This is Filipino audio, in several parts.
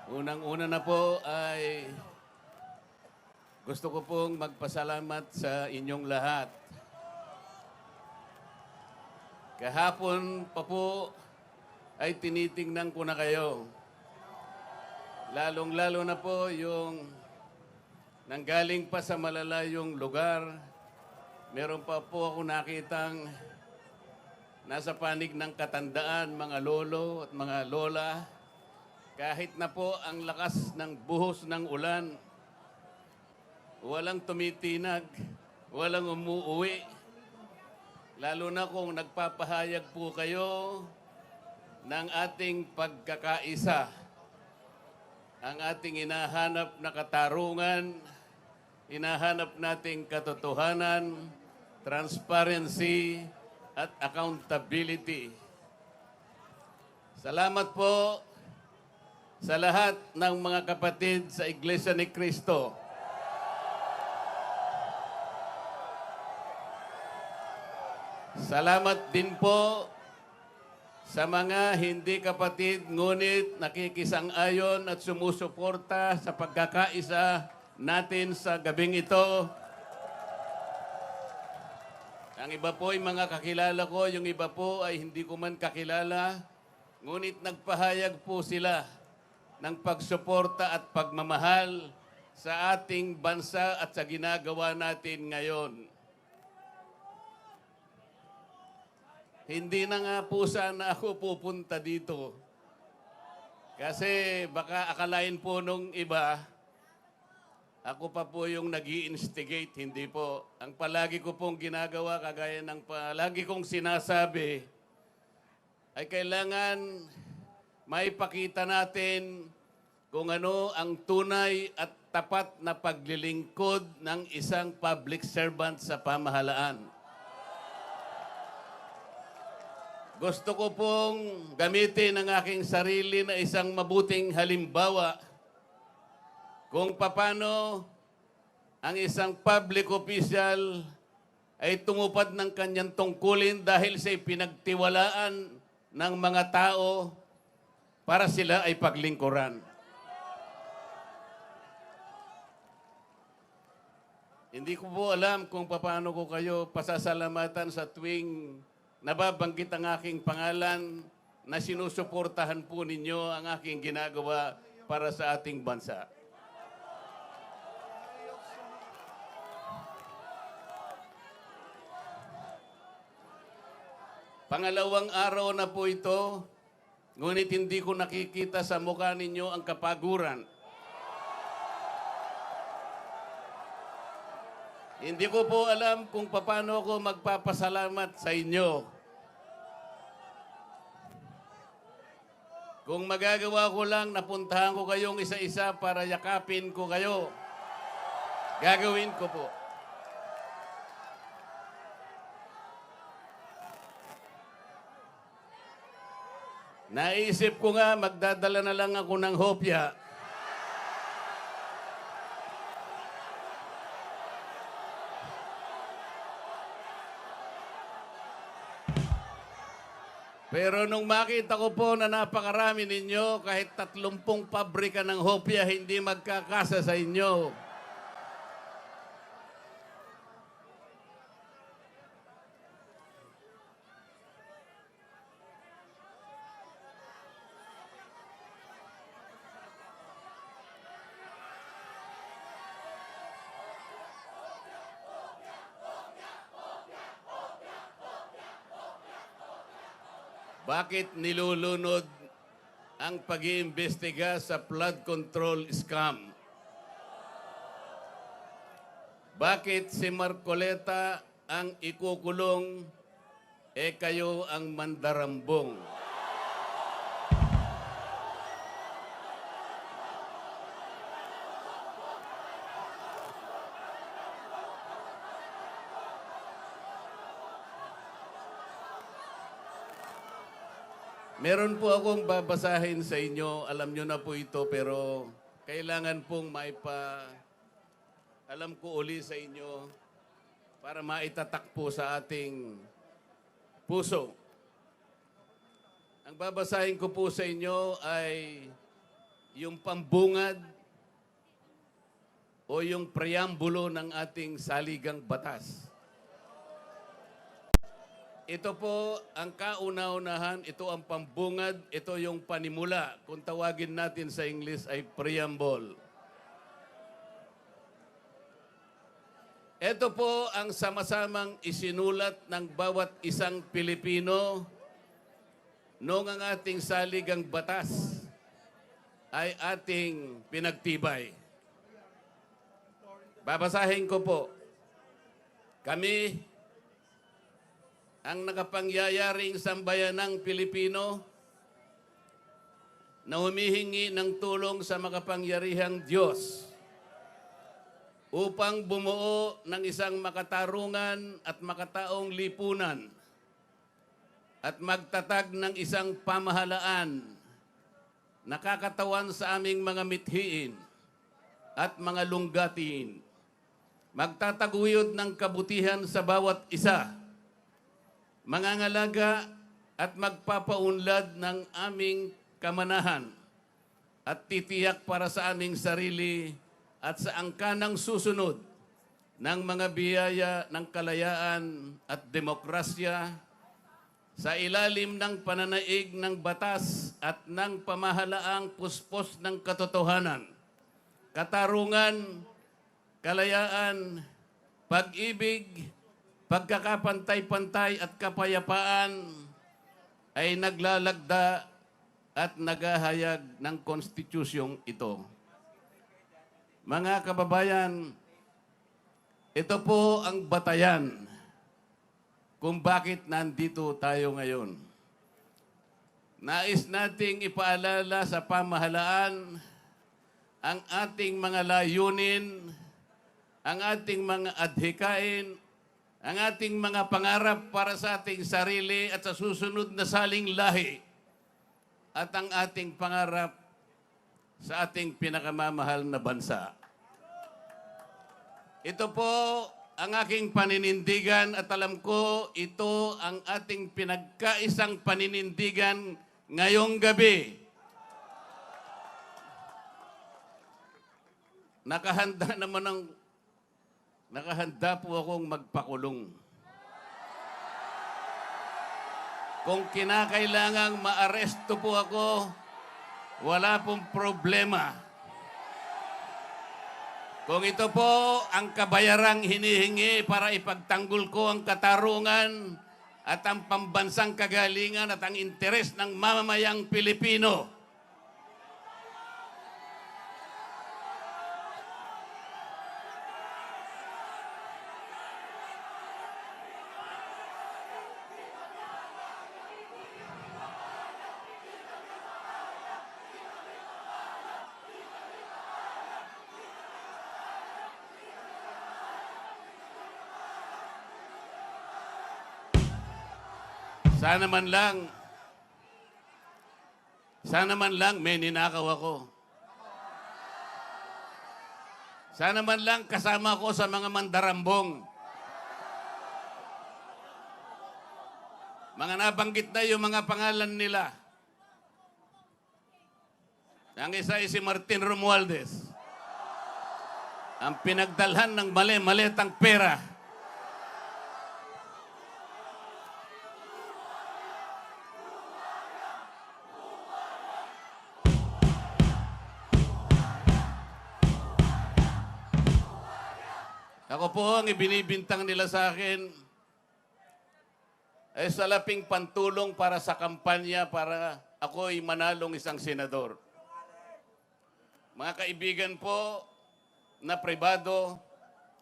Unang-una na po ay gusto ko pong magpasalamat sa inyong lahat. Kahapon pa po ay tinitingnan ko na kayo. Lalong-lalo na po yung nanggaling pa sa malalayong lugar. Meron pa po ako nakitang nasa panig ng katandaan, mga lolo at mga lola. Kahit na po ang lakas ng buhos ng ulan, walang tumitinag, walang umuuwi. Lalo na kung nagpapahayag po kayo ng ating pagkakaisa. Ang ating hinahanap na katarungan, hinahanap nating katotohanan, transparency, at accountability. Salamat po sa lahat ng mga kapatid sa Iglesia ni Cristo. Salamat din po sa mga hindi kapatid ngunit nakikisang-ayon at sumusuporta sa pagkakaisa natin sa gabing ito. Ang iba po ay mga kakilala ko, yung iba po ay hindi ko man kakilala, ngunit nagpahayag po sila ng pagsuporta at pagmamahal sa ating bansa at sa ginagawa natin ngayon. Hindi na nga po sana ako pupunta dito. Kasi baka akalain po nung iba, ako pa po yung nag-i-instigate, hindi po. Ang palagi ko pong ginagawa, kagaya ng palagi kong sinasabi, ay kailangan maipakita natin kung ano ang tunay at tapat na paglilingkod ng isang public servant sa pamahalaan. Gusto ko pong gamitin ang aking sarili na isang mabuting halimbawa kung paano ang isang public official ay tumupad ng kanyang tungkulin dahil sa pinagtiwalaan ng mga tao para sila ay paglingkuran. Hindi ko po alam kung paano ko kayo pasasalamatan sa tuwing nababanggit ang aking pangalan na sinusuportahan po ninyo ang aking ginagawa para sa ating bansa. Pangalawang araw na po ito, ngunit hindi ko nakikita sa mukha ninyo ang kapaguran. Hindi ko po alam kung paano ako magpapasalamat sa inyo. Kung magagawa ko lang, napuntahan ko kayong isa-isa para yakapin ko kayo. Gagawin ko po. Naisip ko nga, magdadala na lang ako ng hopya. Pero nung makita ko po na napakarami ninyo, kahit 30 pabrika ng hopya, hindi magkakasa sa inyo. Bakit nilulunod ang pag-iimbestiga sa flood control scam? Bakit si Marcoleta ang ikukulong, kayo ang mandarambong? Meron po akong babasahin sa inyo. Alam nyo na po ito, pero kailangan pong alam ko uli sa inyo para maitatak po sa ating puso. Ang babasahin ko po sa inyo ay yung pambungad o yung preambulo ng ating saligang batas. Ito po ang kauna-unahan, ito ang pambungad, ito yung panimula. Kung tawagin natin sa English ay preamble. Ito po ang sama-samang isinulat ng bawat isang Pilipino noong ang ating saligang batas ay ating pinagtibay. Babasahin ko po. Kami, ang nakapangyayaring sambayanang Pilipino na humihingi ng tulong sa makapangyarihang Diyos upang bumuo ng isang makatarungan at makataong lipunan at magtatag ng isang pamahalaan nakakatawan sa aming mga mithiin at mga lunggatiin. Magtataguyod ng kabutihan sa bawat isa, mangangalaga at magpapaunlad ng aming kamanahan at titiyak para sa aming sarili at sa angkanang susunod ng mga biyaya ng kalayaan at demokrasya sa ilalim ng pananaig ng batas at ng pamahalaang puspos ng katotohanan, katarungan, kalayaan, pag-ibig, pagkakapantay-pantay at kapayapaan ay naglalagda at naghahayag ng konstitusyong ito. Mga kababayan, ito po ang batayan kung bakit nandito tayo ngayon. Nais nating ipaalala sa pamahalaan ang ating mga layunin, ang ating mga adhikain, ang ating mga pangarap para sa ating sarili at sa susunod na saling lahi, at ang ating pangarap sa ating pinakamamahal na bansa. Ito po ang aking paninindigan at alam ko ito ang ating pinagkaisang paninindigan ngayong gabi. Nakahanda po akong magpakulong. Kung kinakailangang maaresto po ako, wala pong problema. Kung ito po ang kabayarang hinihingi para ipagtanggol ko ang katarungan at ang pambansang kagalingan at ang interes ng mamamayang Pilipino. Sana man lang may ninakaw ako. Sana man lang kasama ko sa mga mandarambong. Mga nabanggit na yung mga pangalan nila. Ang isa ay si Martin Romualdez. Ang pinagdalhan ng mali-malitang pera. Ako po ang ibinibintang nila sa akin ay salaping pantulong para sa kampanya para ako'y manalong isang senador. Mga kaibigan po na pribado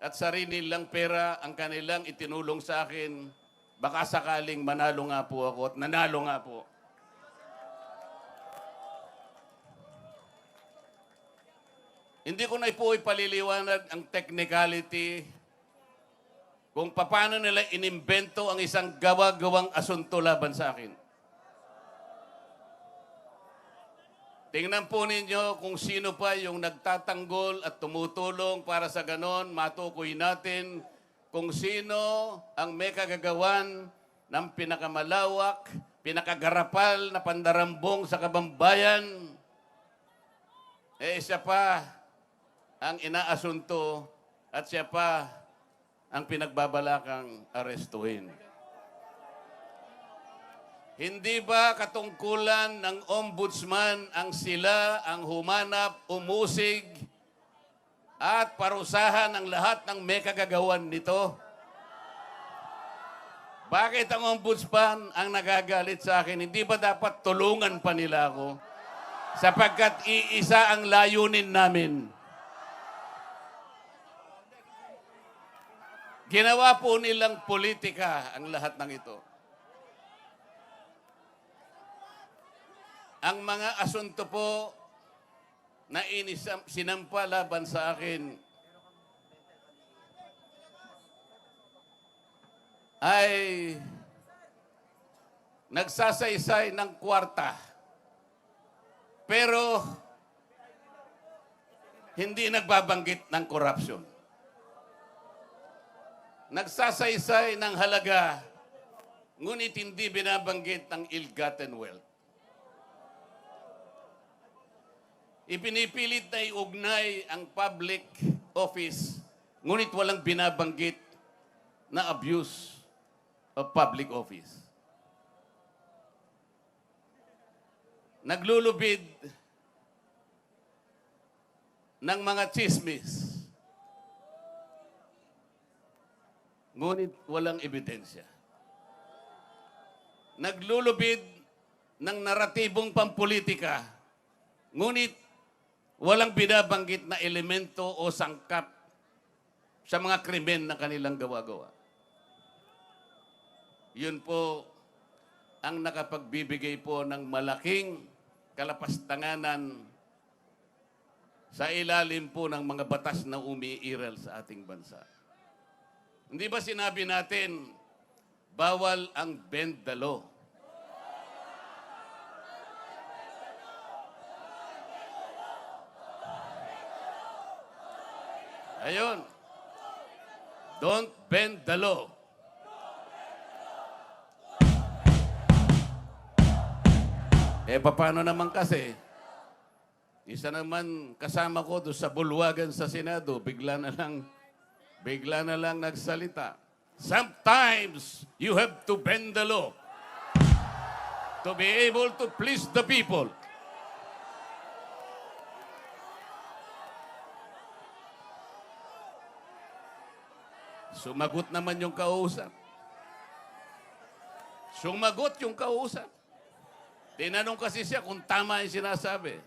at sarili nilang pera ang kanilang itinulong sa akin, baka sakaling manalo nga po ako at nanalo nga po. Hindi ko na po ipaliliwanag ang technicality kung paano nila inimbento ang isang gawa-gawang asunto laban sa akin. Tingnan po ninyo kung sino pa yung nagtatanggol at tumutulong para sa ganon, matukoy natin kung sino ang may kagagawan ng pinakamalawak, pinakagarapal na pandarambong sa kabambayan. siya pa ang inaasunto at siya pa ang pinagbabalakang arestuhin. Hindi ba katungkulan ng ombudsman ang sila ang humanap, umusig, at parusahan ang lahat ng may kagagawan nito? Bakit ang ombudsman ang nagagalit sa akin? Hindi ba dapat tulungan pa nila ako? Sapagkat iisa ang layunin namin. Ginawa po nilang politika ang lahat ng ito. Ang mga asunto po na sinampa laban sa akin ay nagsasaysay ng kwarta. Pero hindi nagbabanggit ng korupsyon. Nagsasaysay ng halaga, ngunit hindi binabanggit ng ill-gotten wealth. Ipinipilit na iugnay ang public office, ngunit walang binabanggit na abuse of public office. Naglulubid ng mga chismis, ngunit walang ebidensya. Naglulubid ng naratibong pampolitika, ngunit walang binabanggit na elemento o sangkap sa mga krimen na kanilang gawa-gawa. Yun po ang nakapagbibigay po ng malaking kalapastanganan sa ilalim po ng mga batas na umiiral sa ating bansa. Hindi ba sinabi natin, bawal ang bend the law? Ayun. Don't bend the law. Paano naman kasi? Isa naman kasama ko doon sa bulwagan sa Senado, bigla na lang nagsalita. Sometimes you have to bend the law to be able to please the people. Sumagot naman yung kausap. Sumagot yung kausap. Tinanong kasi siya kung tama yung sinasabi.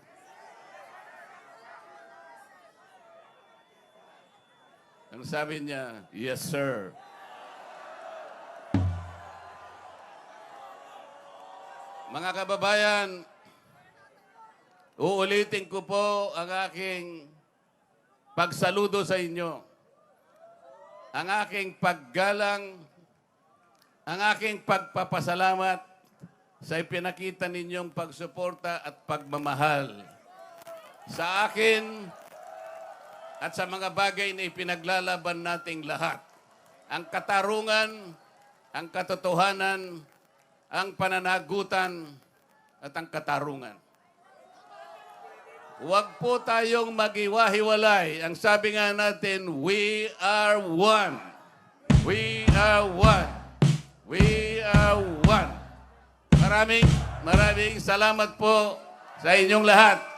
Ang sabi niya, yes, sir. Mga kababayan, uulitin ko po ang aking pagsaludo sa inyo. Ang aking paggalang, ang aking pagpapasalamat sa ipinakita ninyong pagsuporta at pagmamahal sa akin at sa mga bagay na ipinaglalaban nating lahat. Ang katarungan, ang katotohanan, ang pananagutan, at ang katarungan. Huwag po tayong mag-iwahiwalay. Ang sabi nga natin, we are one. We are one. We are one. Maraming salamat po sa inyong lahat.